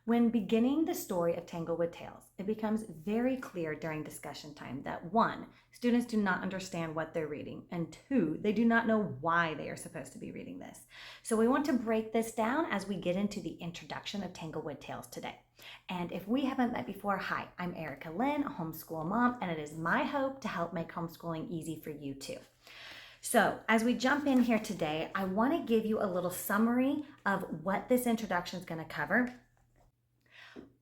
When beginning the story of Tanglewood Tales, it becomes very clear during discussion time that one, students do not understand what they're reading, and two, they do not know why they are supposed to be reading this. So we want to break this down as we get into the introduction of Tanglewood Tales today. And if we haven't met before, hi, I'm Erica Lynn, a homeschool mom, and it is my hope to help make homeschooling easy for you too. So as we jump in here today, I want to give you a little summary of what this introduction is going to cover.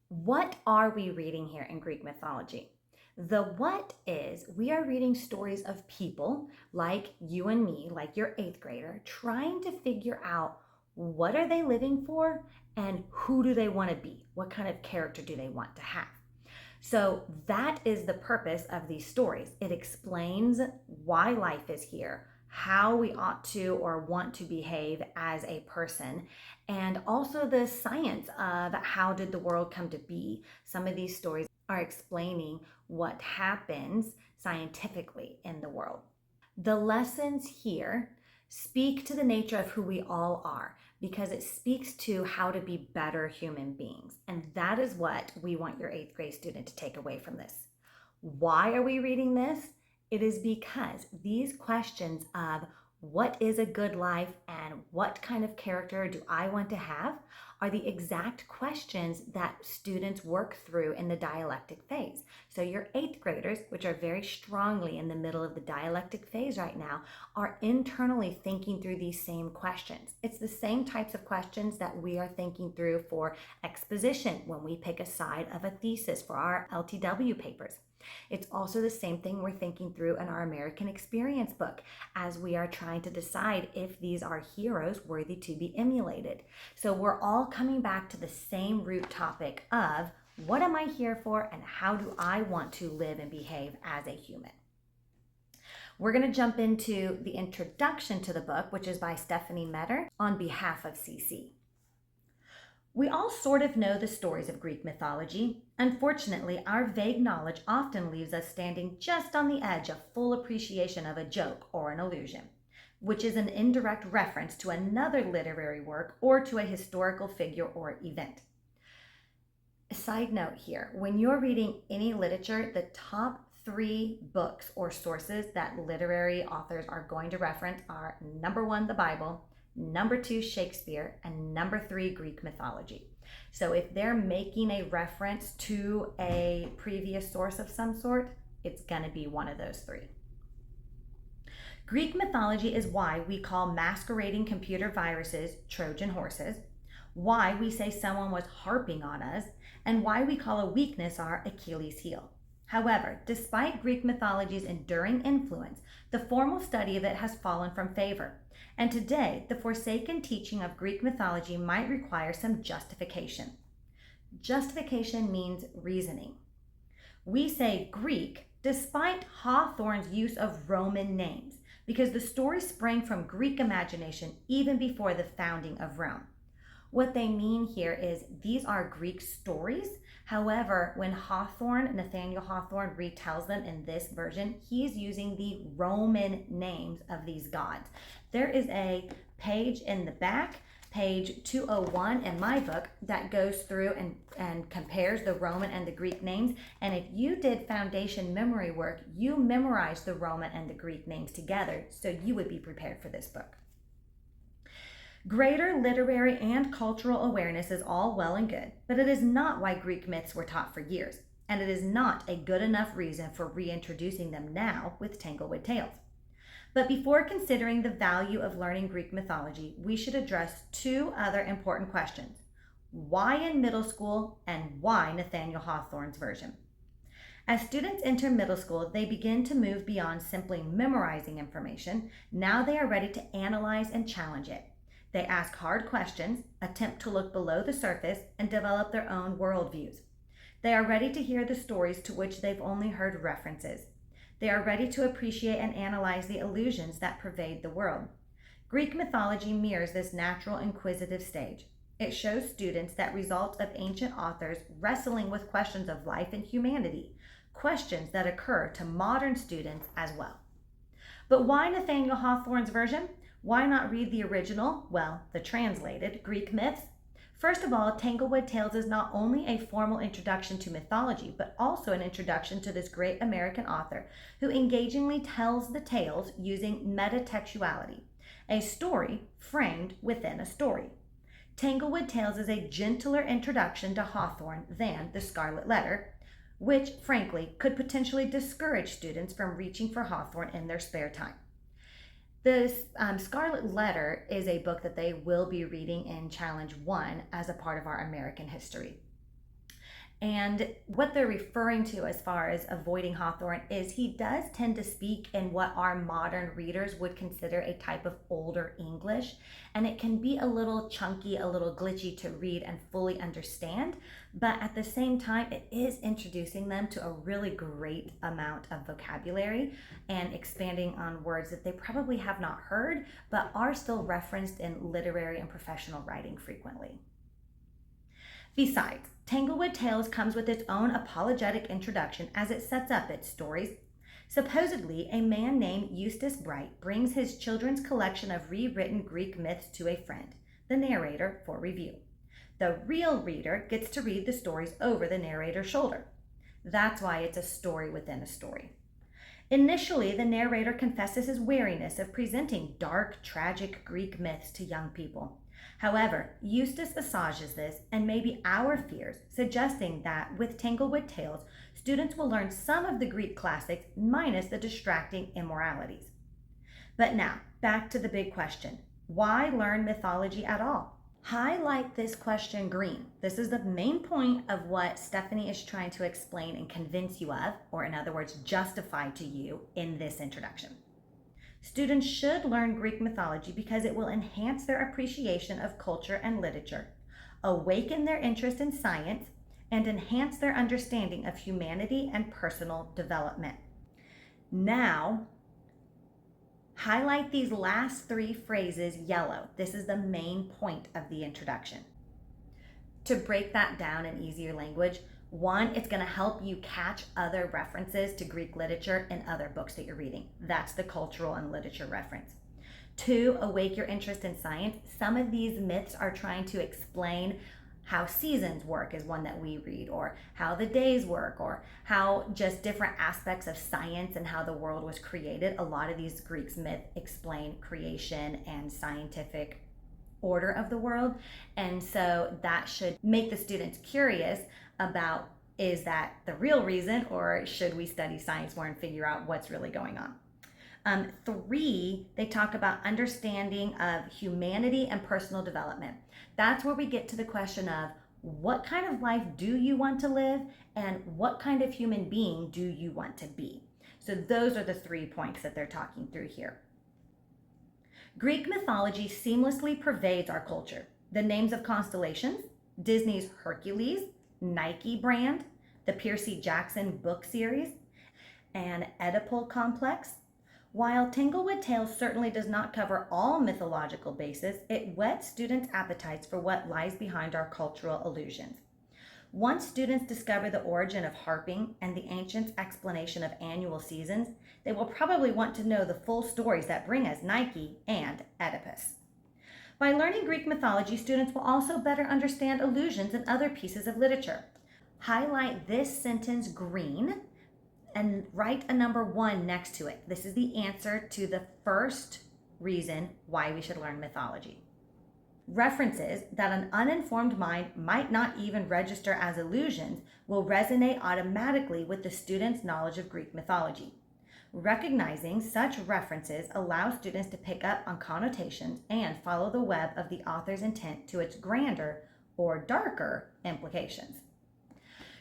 What are we reading here in Greek mythology? The what is, we are reading stories of people like you and me, like your 8th grader, trying to figure out what are they living for and who do they want to be? What kind of character do they want to have? So that is the purpose of these stories. It explains why life is here, how we ought to or want to behave as a person, and also the science of how did the world come to be. Some of these stories are explaining what happens scientifically in the world. The lessons here speak to the nature of who we all are because it speaks to how to be better human beings. And that is what we want your 8th grade student to take away from this. Why are we reading this? It is because these questions of what is a good life and what kind of character do I want to have are the exact questions that students work through in the dialectic phase. So your 8th graders, which are very strongly in the middle of the dialectic phase right now, are internally thinking through these same questions. It's the same types of questions that we are thinking through for exposition when we pick a side of a thesis for our LTW papers. It's also the same thing we're thinking through in our American Experience book as we are trying to decide if these are heroes worthy to be emulated. So we're all coming back to the same root topic of what am I here for and how do I want to live and behave as a human? We're going to jump into the introduction to the book, which is by Stephanie Metter on behalf of CC. We all sort of know the stories of Greek mythology. Unfortunately, our vague knowledge often leaves us standing just on the edge of full appreciation of a joke or an allusion, which is an indirect reference to another literary work or to a historical figure or event. A side note here, when you're reading any literature, the top 3 books or sources that literary authors are going to reference are number 1, the Bible, number 2, Shakespeare, and number 3, Greek mythology. So if they're making a reference to a previous source of some sort, it's going to be one of those 3. Greek mythology is why we call masquerading computer viruses Trojan horses, why we say someone was harping on us, and why we call a weakness our Achilles heel. However, despite Greek mythology's enduring influence, the formal study of it has fallen from favor. And today, the forsaken teaching of Greek mythology might require some justification. Justification means reasoning. We say Greek despite Hawthorne's use of Roman names, because the story sprang from Greek imagination even before the founding of Rome. What they mean here is these are Greek stories. However, when Nathaniel Hawthorne retells them in this version, he's using the Roman names of these gods. There is a page in the back, page 201 in my book, that goes through and compares the Roman and the Greek names. And if you did foundation memory work, you memorized the Roman and the Greek names together, so you would be prepared for this book. Greater literary and cultural awareness is all well and good, but it is not why Greek myths were taught for years, and it is not a good enough reason for reintroducing them now with Tanglewood Tales. But before considering the value of learning Greek mythology, we should address 2 other important questions. Why in middle school, and why Nathaniel Hawthorne's version? As students enter middle school, they begin to move beyond simply memorizing information. Now they are ready to analyze and challenge it. They ask hard questions, attempt to look below the surface, and develop their own worldviews. They are ready to hear the stories to which they've only heard references. They are ready to appreciate and analyze the illusions that pervade the world. Greek mythology mirrors this natural inquisitive stage. It shows students that results of ancient authors wrestling with questions of life and humanity, questions that occur to modern students as well. But why Nathaniel Hawthorne's version? Why not read the original, the translated Greek myths? First of all, Tanglewood Tales is not only a formal introduction to mythology, but also an introduction to this great American author who engagingly tells the tales using metatextuality, a story framed within a story. Tanglewood Tales is a gentler introduction to Hawthorne than The Scarlet Letter, which, frankly, could potentially discourage students from reaching for Hawthorne in their spare time. The Scarlet Letter is a book that they will be reading in Challenge 1 as a part of our American history. And what they're referring to as far as avoiding Hawthorne is he does tend to speak in what our modern readers would consider a type of older English, and it can be a little chunky, a little glitchy to read and fully understand, but at the same time, it is introducing them to a really great amount of vocabulary and expanding on words that they probably have not heard, but are still referenced in literary and professional writing frequently. Besides, Tanglewood Tales comes with its own apologetic introduction as it sets up its stories. Supposedly, a man named Eustace Bright brings his children's collection of rewritten Greek myths to a friend, the narrator, for review. The real reader gets to read the stories over the narrator's shoulder. That's why it's a story within a story. Initially, the narrator confesses his wariness of presenting dark, tragic Greek myths to young people. However, Eustace assuages this and maybe our fears, suggesting that with Tanglewood Tales, students will learn some of the Greek classics minus the distracting immoralities. But now, back to the big question. Why learn mythology at all? Highlight this question green. This is the main point of what Stephanie is trying to explain and convince you of, or in other words, justify to you in this introduction. Students should learn Greek mythology because it will enhance their appreciation of culture and literature, awaken their interest in science, and enhance their understanding of humanity and personal development. Now, highlight these last three phrases yellow. This is the main point of the introduction. To break that down in easier language, one, it's going to help you catch other references to Greek literature in other books that you're reading. That's the cultural and literature reference. Two, awake your interest in science. Some of these myths are trying to explain how seasons work is one that we read, or how the days work, or how just different aspects of science and how the world was created. A lot of these Greek myths explain creation and scientific order of the world. And so that should make the students curious about, is that the real reason, or should we study science more and figure out what's really going on? Three, they talk about understanding of humanity and personal development. That's where we get to the question of what kind of life do you want to live and what kind of human being do you want to be? So those are the 3 points that they're talking through here. Greek mythology seamlessly pervades our culture. The names of constellations, Disney's Hercules, Nike brand, the Percy Jackson book series, and Oedipal complex. While Tanglewood Tales certainly does not cover all mythological bases, it whets students' appetites for what lies behind our cultural illusions. Once students discover the origin of harping and the ancients' explanation of annual seasons, they will probably want to know the full stories that bring us Nike and Oedipus. By learning Greek mythology, students will also better understand allusions in other pieces of literature. Highlight this sentence green and write a number 1 next to it. This is the answer to the first reason why we should learn mythology. References that an uninformed mind might not even register as allusions will resonate automatically with the student's knowledge of Greek mythology. Recognizing such references allows students to pick up on connotations and follow the web of the author's intent to its grander or darker implications.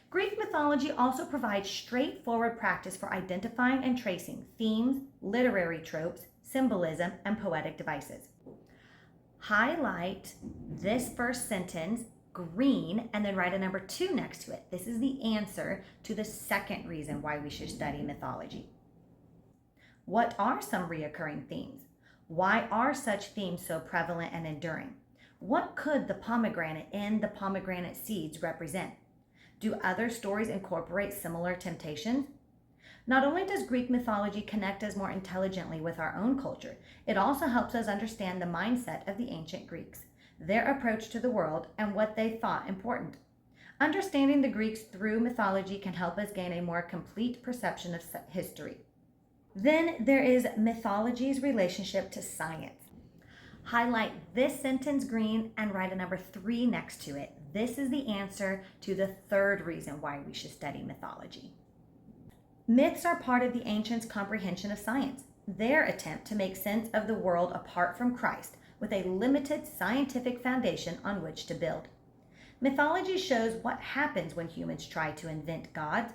Greek mythology also provides straightforward practice for identifying and tracing themes, literary tropes, symbolism, and poetic devices. Highlight this first sentence green and then write a number 2 next to it. This is the answer to the second reason why we should study mythology. What are some reoccurring themes? Why are such themes so prevalent and enduring? What could the pomegranate and the pomegranate seeds represent? Do other stories incorporate similar temptations? Not only does Greek mythology connect us more intelligently with our own culture, it also helps us understand the mindset of the ancient Greeks. their approach to the world, and what they thought important. Understanding the Greeks through mythology can help us gain a more complete perception of history. Then there is mythology's relationship to science. Highlight this sentence green and write a number 3 next to it. This is the answer to the third reason why we should study mythology. Myths are part of the ancients' comprehension of science, their attempt to make sense of the world apart from Christ, with a limited scientific foundation on which to build. Mythology shows what happens when humans try to invent gods.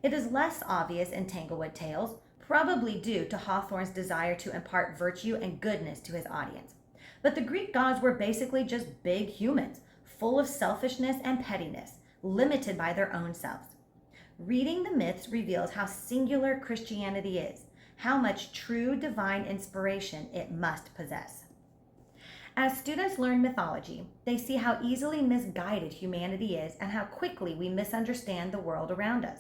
It is less obvious in Tanglewood Tales, probably due to Hawthorne's desire to impart virtue and goodness to his audience. But the Greek gods were basically just big humans, full of selfishness and pettiness, limited by their own selves. Reading the myths reveals how singular Christianity is, how much true divine inspiration it must possess. As students learn mythology, they see how easily misguided humanity is and how quickly we misunderstand the world around us.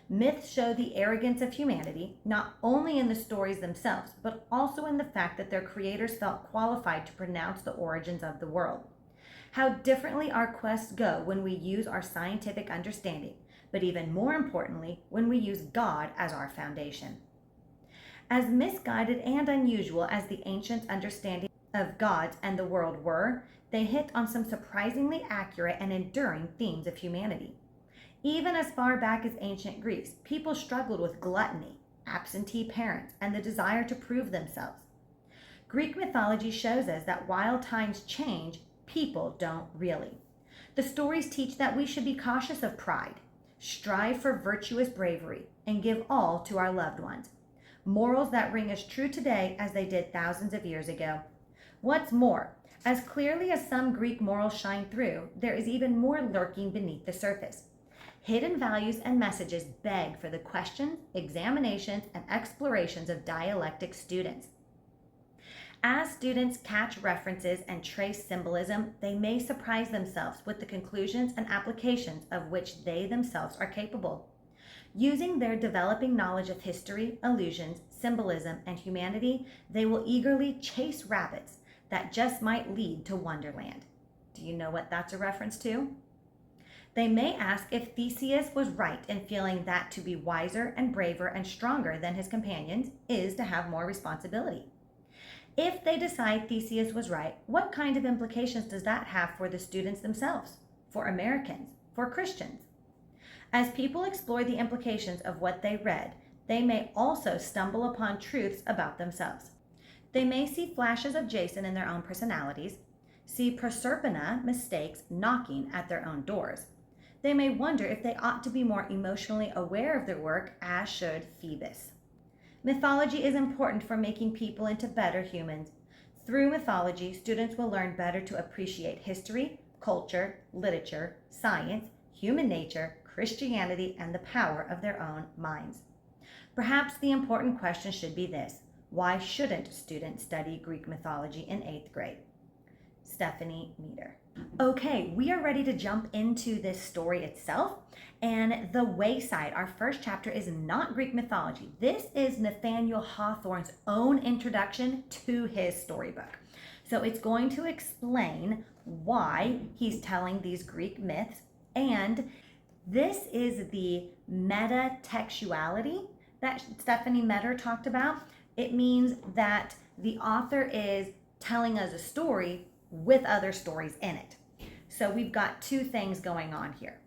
Myths show the arrogance of humanity, not only in the stories themselves, but also in the fact that their creators felt qualified to pronounce the origins of the world. How differently our quests go when we use our scientific understanding, but even more importantly, when we use God as our foundation. As misguided and unusual as the ancients' understanding of gods and the world were, they hit on some surprisingly accurate and enduring themes of humanity. Even as far back as ancient Greece, people struggled with gluttony, absentee parents, and the desire to prove themselves. Greek mythology shows us that while times change, people don't really. The stories teach that we should be cautious of pride, strive for virtuous bravery, and give all to our loved ones. Morals that ring as true today as they did thousands of years ago. What's more, as clearly as some Greek morals shine through, there is even more lurking beneath the surface. Hidden values and messages beg for the questions, examinations, and explorations of dialectic students. As students catch references and trace symbolism, they may surprise themselves with the conclusions and applications of which they themselves are capable. Using their developing knowledge of history, allusions, symbolism, and humanity, they will eagerly chase rabbits that just might lead to Wonderland. Do you know what that's a reference to? They may ask if Theseus was right in feeling that to be wiser and braver and stronger than his companions is to have more responsibility. If they decide Theseus was right, what kind of implications does that have for the students themselves, for Americans, for Christians? As people explore the implications of what they read, they may also stumble upon truths about themselves. They may see flashes of Jason in their own personalities, see Proserpina mistakes knocking at their own doors. They may wonder if they ought to be more emotionally aware of their work, as should Phoebus. Mythology is important for making people into better humans. Through mythology, students will learn better to appreciate history, culture, literature, science, human nature, Christianity, and the power of their own minds. Perhaps the important question should be this: why shouldn't students study Greek mythology in 8th grade? Stephanie Meter. Okay, we are ready to jump into this story itself. And The Wayside, our first chapter, is not Greek mythology. This is Nathaniel Hawthorne's own introduction to his storybook. So it's going to explain why he's telling these Greek myths. And this is the meta-textuality that Stephanie Meter talked about. It means that the author is telling us a story with other stories in it. So we've got 2 things going on here.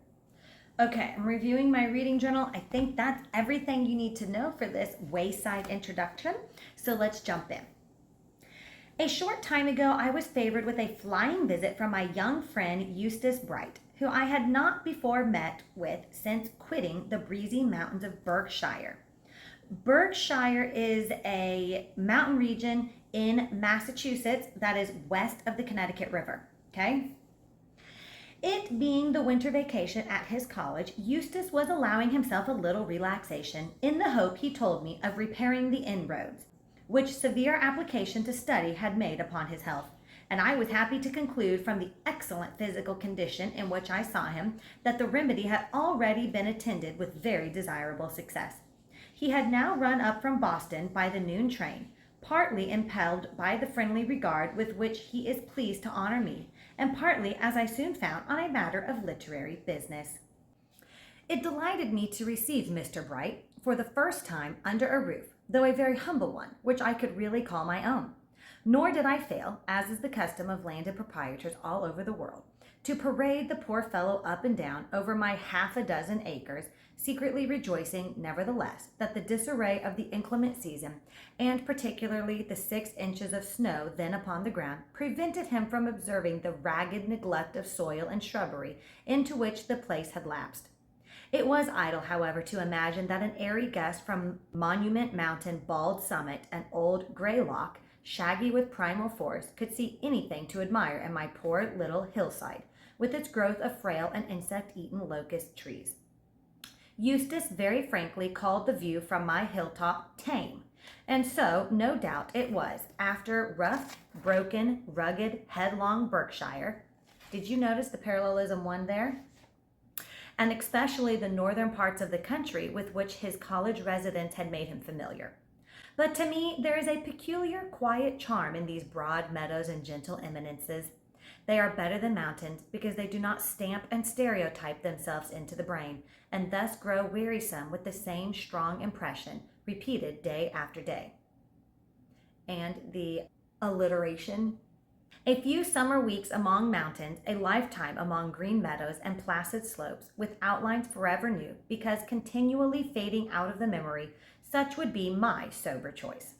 Okay, I'm reviewing my reading journal. I think that's everything you need to know for this Wayside introduction. So let's jump in. A short time ago, I was favored with a flying visit from my young friend Eustace Bright, who I had not before met with since quitting the breezy mountains of Berkshire. Berkshire is a mountain region in Massachusetts that is west of the Connecticut River, okay? It being the winter vacation at his college, Eustace was allowing himself a little relaxation in the hope, he told me, of repairing the inroads, which severe application to study had made upon his health. And I was happy to conclude from the excellent physical condition in which I saw him that the remedy had already been attended with very desirable success. He had now run up from Boston by the noon train, partly impelled by the friendly regard with which he is pleased to honor me, and partly, as I soon found, on a matter of literary business. It delighted me to receive Mr. Bright for the first time under a roof, though a very humble one, which I could really call my own. Nor did I fail, as is the custom of landed proprietors all over the world, to parade the poor fellow up and down over my half a dozen acres, secretly rejoicing, nevertheless, that the disarray of the inclement season, and particularly the 6 inches of snow then upon the ground, prevented him from observing the ragged neglect of soil and shrubbery into which the place had lapsed. It was idle, however, to imagine that an airy gust from Monument Mountain bald summit and old Greylock, shaggy with primal forest, could see anything to admire in my poor little hillside, with its growth of frail and insect-eaten locust trees. Eustace very frankly called the view from my hilltop tame, and so, no doubt, it was, after rough, broken, rugged, headlong Berkshire. Did you notice the parallelism one there? And especially the northern parts of the country with which his college residence had made him familiar. But to me, there is a peculiar quiet charm in these broad meadows and gentle eminences. They are better than mountains because they do not stamp and stereotype themselves into the brain, and thus grow wearisome with the same strong impression, repeated day after day. And the alliteration: a few summer weeks among mountains, a lifetime among green meadows and placid slopes, with outlines forever new, because continually fading out of the memory, such would be my sober choice.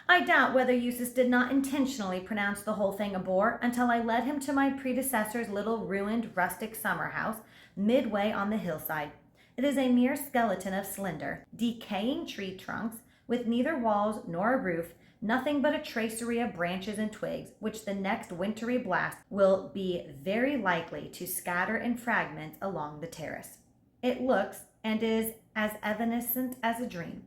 I doubt whether Eustace did not intentionally pronounce the whole thing a bore until I led him to my predecessor's little ruined rustic summer house, midway on the hillside. It is a mere skeleton of slender, decaying tree trunks, with neither walls nor a roof, nothing but a tracery of branches and twigs, which the next wintry blast will be very likely to scatter in fragments along the terrace. It looks and is as evanescent as a dream,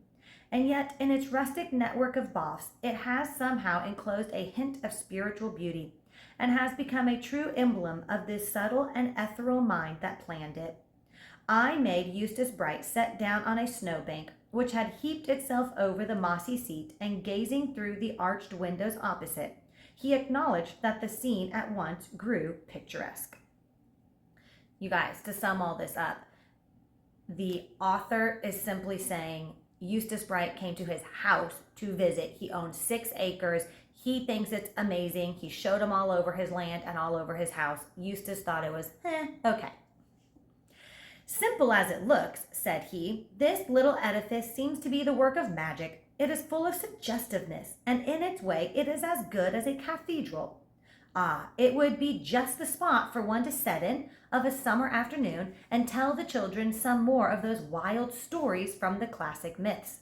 and yet in its rustic network of boughs it has somehow enclosed a hint of spiritual beauty, and has become a true emblem of this subtle and ethereal mind that planned it. I made Eustace Bright set down on a snowbank which had heaped itself over the mossy seat, and gazing through the arched windows opposite, he acknowledged that the scene at once grew picturesque. You guys, to sum all this up, the author is simply saying Eustace Bright came to his house to visit. He owns 6 acres. He thinks it's amazing. He showed him all over his land and all over his house. Eustace thought it was, okay. Simple as it looks, said he, this little edifice seems to be the work of magic. It is full of suggestiveness, and in its way it is as good as a cathedral. Ah, it would be just the spot for one to set in of a summer afternoon and tell the children some more of those wild stories from the classic myths.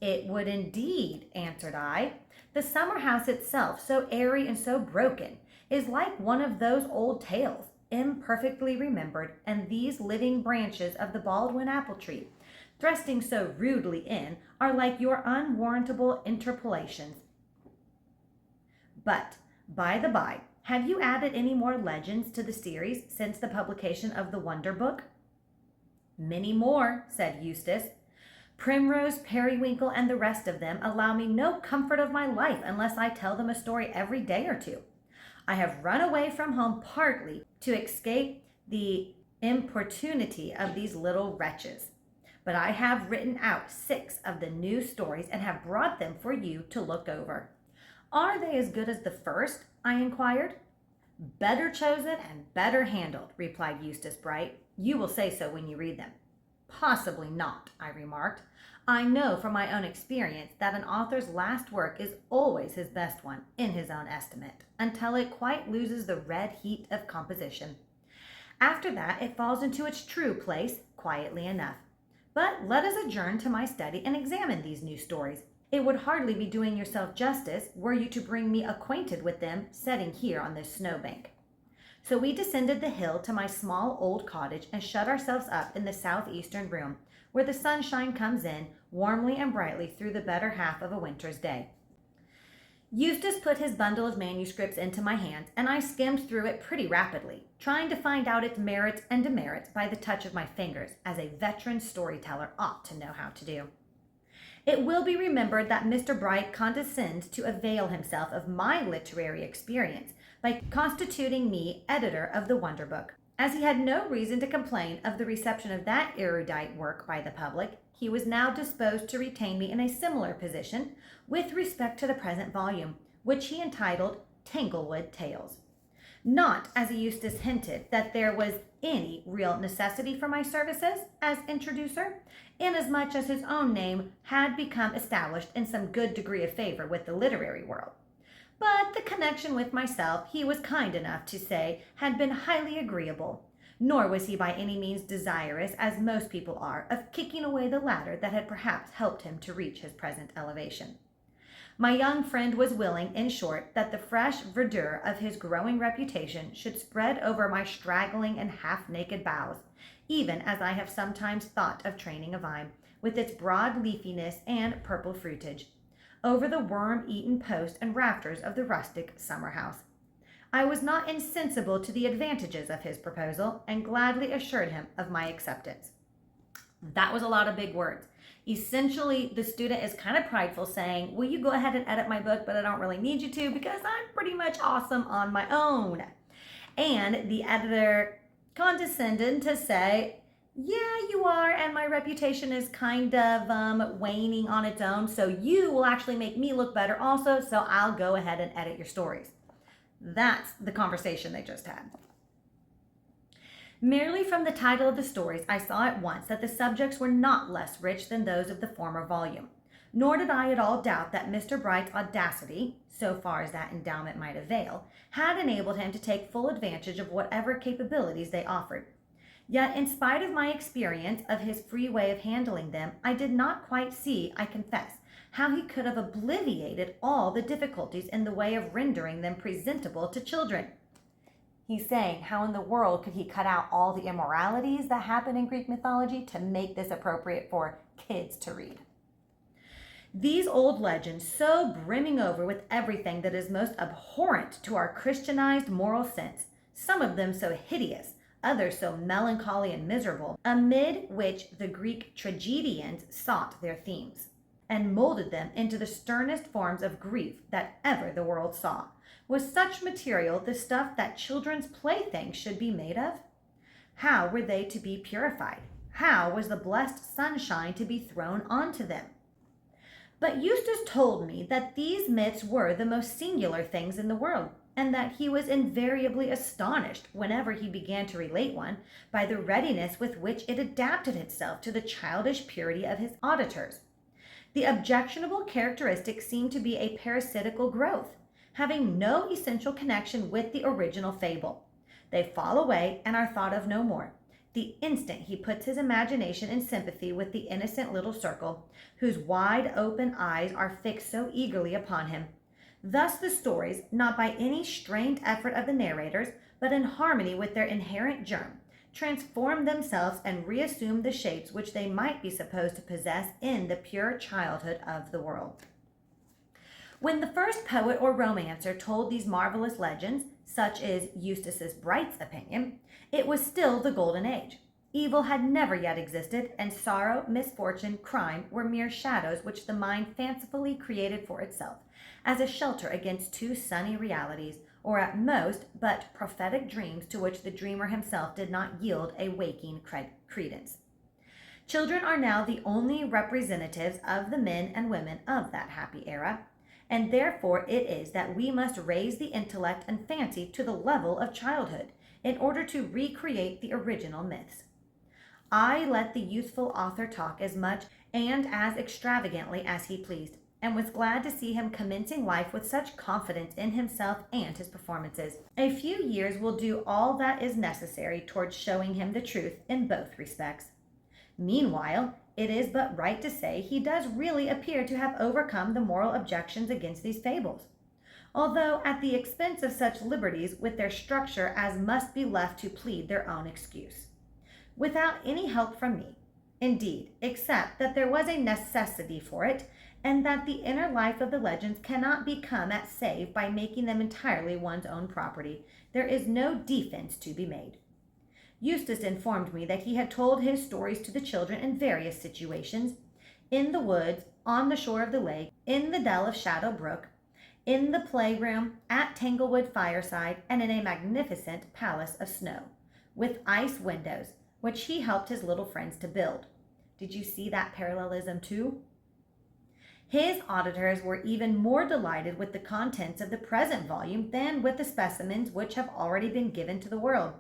It would indeed, answered I. The summer house itself, so airy and so broken, is like one of those old tales, imperfectly remembered, and these living branches of the Baldwin apple tree, thrusting so rudely in, are like your unwarrantable interpolations. But, by the by, have you added any more legends to the series since the publication of the Wonder Book? Many more, said Eustace. Primrose, Periwinkle, and the rest of them allow me no comfort of my life unless I tell them a story every day or two. I have run away from home partly to escape the importunity of these little wretches. But I have written out 6 of the new stories and have brought them for you to look over. Are they as good as the first? I inquired. Better chosen and better handled, replied Eustace Bright. You will say so when you read them. Possibly not, I remarked. I know from my own experience that an author's last work is always his best one, in his own estimate, until it quite loses the red heat of composition. After that, it falls into its true place, quietly enough. But let us adjourn to my study and examine these new stories. It would hardly be doing yourself justice were you to bring me acquainted with them sitting here on this snowbank. So we descended the hill to my small old cottage and shut ourselves up in the southeastern room, where the sunshine comes in warmly and brightly through the better half of a winter's day. Eustace put his bundle of manuscripts into my hands, and I skimmed through it pretty rapidly, trying to find out its merits and demerits by the touch of my fingers, as a veteran storyteller ought to know how to do. It will be remembered that Mr. Bright condescends to avail himself of my literary experience by constituting me editor of the Wonder Book. As he had no reason to complain of the reception of that erudite work by the public, he was now disposed to retain me in a similar position with respect to the present volume, which he entitled Tanglewood Tales. Not, as Eustace hinted, that there was any real necessity for my services as introducer, inasmuch as his own name had become established in some good degree of favor with the literary world. But the connection with myself, he was kind enough to say, had been highly agreeable, nor was he by any means desirous, as most people are, of kicking away the ladder that had perhaps helped him to reach his present elevation. My young friend was willing, in short, that the fresh verdure of his growing reputation should spread over my straggling and half-naked boughs, even as I have sometimes thought of training a vine, with its broad leafiness and purple fruitage, over the worm-eaten posts and rafters of the rustic summer-house. I was not insensible to the advantages of his proposal, and gladly assured him of my acceptance. That was a lot of big words. Essentially, the student is kind of prideful, saying, will you go ahead and edit my book, but I don't really need you to because I'm pretty much awesome on my own. And the editor condescended to say, yeah, you are, and my reputation is kind of waning on its own, so you will actually make me look better also, so I'll go ahead and edit your stories. That's the conversation they just had. Merely from the title of the stories, I saw at once that the subjects were not less rich than those of the former volume, nor did I at all doubt that Mr. Bright's audacity, so far as that endowment might avail, had enabled him to take full advantage of whatever capabilities they offered. Yet, in spite of my experience of his free way of handling them, I did not quite see, I confess, how he could have obviated all the difficulties in the way of rendering them presentable to children. He's saying, how in the world could he cut out all the immoralities that happen in Greek mythology to make this appropriate for kids to read? These old legends, so brimming over with everything that is most abhorrent to our Christianized moral sense, some of them so hideous, others so melancholy and miserable, amid which the Greek tragedians sought their themes, and molded them into the sternest forms of grief that ever the world saw. Was such material the stuff that children's playthings should be made of? How were they to be purified? How was the blessed sunshine to be thrown onto them? But Eustace told me that these myths were the most singular things in the world, and that he was invariably astonished whenever he began to relate one by the readiness with which it adapted itself to the childish purity of his auditors. The objectionable characteristics seemed to be a parasitical growth, having no essential connection with the original fable. They fall away and are thought of no more, the instant he puts his imagination in sympathy with the innocent little circle, whose wide open eyes are fixed so eagerly upon him. Thus the stories, not by any strained effort of the narrators, but in harmony with their inherent germ, transform themselves and reassume the shapes which they might be supposed to possess in the pure childhood of the world. When the first poet or romancer told these marvelous legends, such is Eustace Bright's opinion, it was still the golden age. Evil had never yet existed, and sorrow, misfortune, crime were mere shadows which the mind fancifully created for itself, as a shelter against too sunny realities, or at most but prophetic dreams to which the dreamer himself did not yield a waking credence. Children are now the only representatives of the men and women of that happy era, and therefore it is that we must raise the intellect and fancy to the level of childhood in order to recreate the original myths. I let the youthful author talk as much and as extravagantly as he pleased, and was glad to see him commencing life with such confidence in himself and his performances. A few years will do all that is necessary towards showing him the truth in both respects. Meanwhile, it is but right to say he does really appear to have overcome the moral objections against these fables, although at the expense of such liberties with their structure as must be left to plead their own excuse, without any help from me, indeed, except that there was a necessity for it, and that the inner life of the legends cannot be come at save by making them entirely one's own property. There is no defense to be made. Eustace informed me that he had told his stories to the children in various situations, in the woods, on the shore of the lake, in the dell of Shadow Brook, in the playroom, at Tanglewood fireside, and in a magnificent palace of snow, with ice windows, which he helped his little friends to build. Did you see that parallelism too? His auditors were even more delighted with the contents of the present volume than with the specimens which have already been given to the world.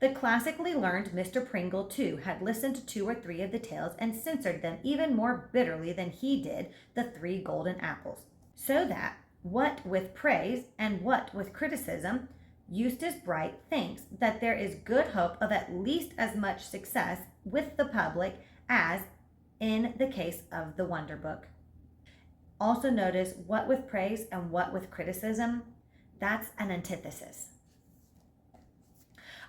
The classically learned Mr. Pringle, too, had listened to 2 or 3 of the tales and censored them even more bitterly than he did the 3 golden apples. So that, what with praise and what with criticism, Eustace Bright thinks that there is good hope of at least as much success with the public as in the case of the Wonder Book. Also notice what with praise and what with criticism. That's an antithesis.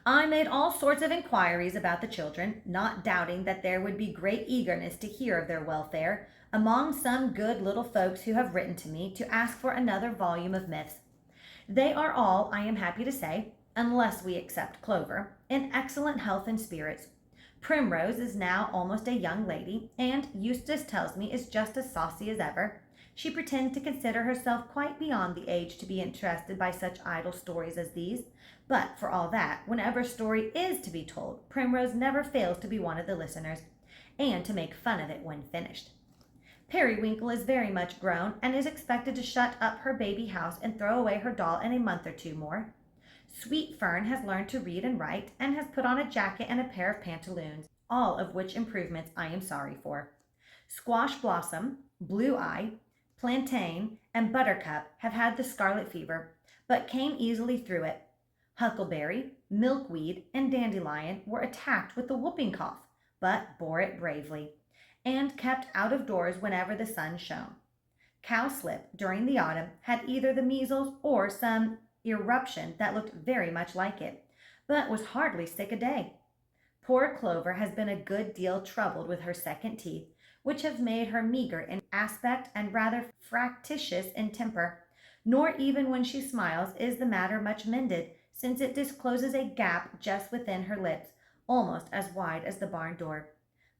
I made all sorts of inquiries about the children, not doubting that there would be great eagerness to hear of their welfare among some good little folks who have written to me to ask for another volume of myths. They are all, I am happy to say, unless we except Clover, in excellent health and spirits. Primrose is now almost a young lady, and Eustace tells me is just as saucy as ever. She pretends to consider herself quite beyond the age to be interested by such idle stories as these. But for all that, whenever a story is to be told, Primrose never fails to be one of the listeners, and to make fun of it when finished. Periwinkle is very much grown, and is expected to shut up her baby house and throw away her doll in a month or 2 more. Sweet Fern has learned to read and write, and has put on a jacket and a pair of pantaloons, all of which improvements I am sorry for. Squash Blossom, Blue Eye, Plantain, and Buttercup have had the scarlet fever, but came easily through it. Huckleberry, Milkweed, and Dandelion were attacked with the whooping cough, but bore it bravely, and kept out of doors whenever the sun shone. Cowslip, during the autumn, had either the measles or some eruption that looked very much like it, but was hardly sick a day. Poor Clover has been a good deal troubled with her second teeth, which have made her meager in aspect and rather fractious in temper, nor even when she smiles is the matter much mended, since it discloses a gap just within her lips, almost as wide as the barn door.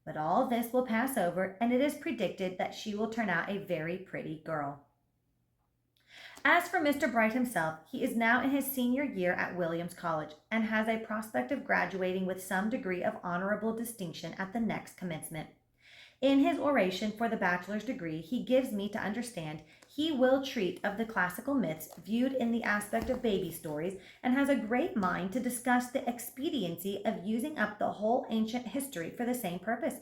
But all this will pass over, and it is predicted that she will turn out a very pretty girl. As for Mr. Bright himself, he is now in his senior year at Williams College, and has a prospect of graduating with some degree of honorable distinction at the next commencement. In his oration for the bachelor's degree, he gives me to understand he will treat of the classical myths viewed in the aspect of baby stories, and has a great mind to discuss the expediency of using up the whole ancient history for the same purpose.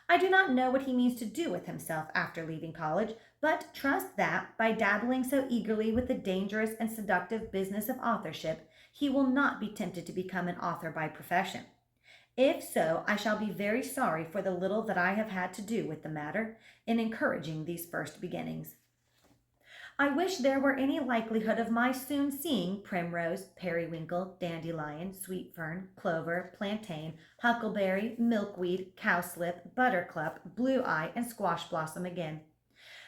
I do not know what he means to do with himself after leaving college, but trust that, by dabbling so eagerly with the dangerous and seductive business of authorship, he will not be tempted to become an author by profession. If so, I shall be very sorry for the little that I have had to do with the matter in encouraging these first beginnings. I wish there were any likelihood of my soon seeing Primrose, Periwinkle, Dandelion, Sweet Fern, Clover, Plantain, Huckleberry, Milkweed, Cowslip, Buttercup, Blue Eye, and Squash Blossom again.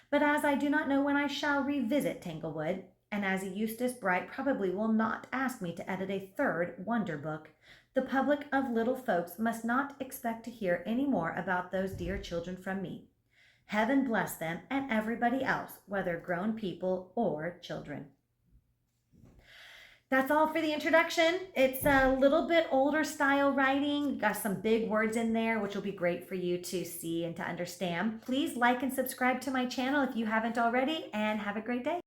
But as I do not know when I shall revisit Tanglewood, and as Eustace Bright probably will not ask me to edit a 3rd Wonder Book, the public of little folks must not expect to hear any more about those dear children from me. Heaven bless them and everybody else, whether grown people or children. That's all for the introduction. It's a little bit older style writing. Got some big words in there, which will be great for you to see and to understand. Please like and subscribe to my channel if you haven't already, and have a great day.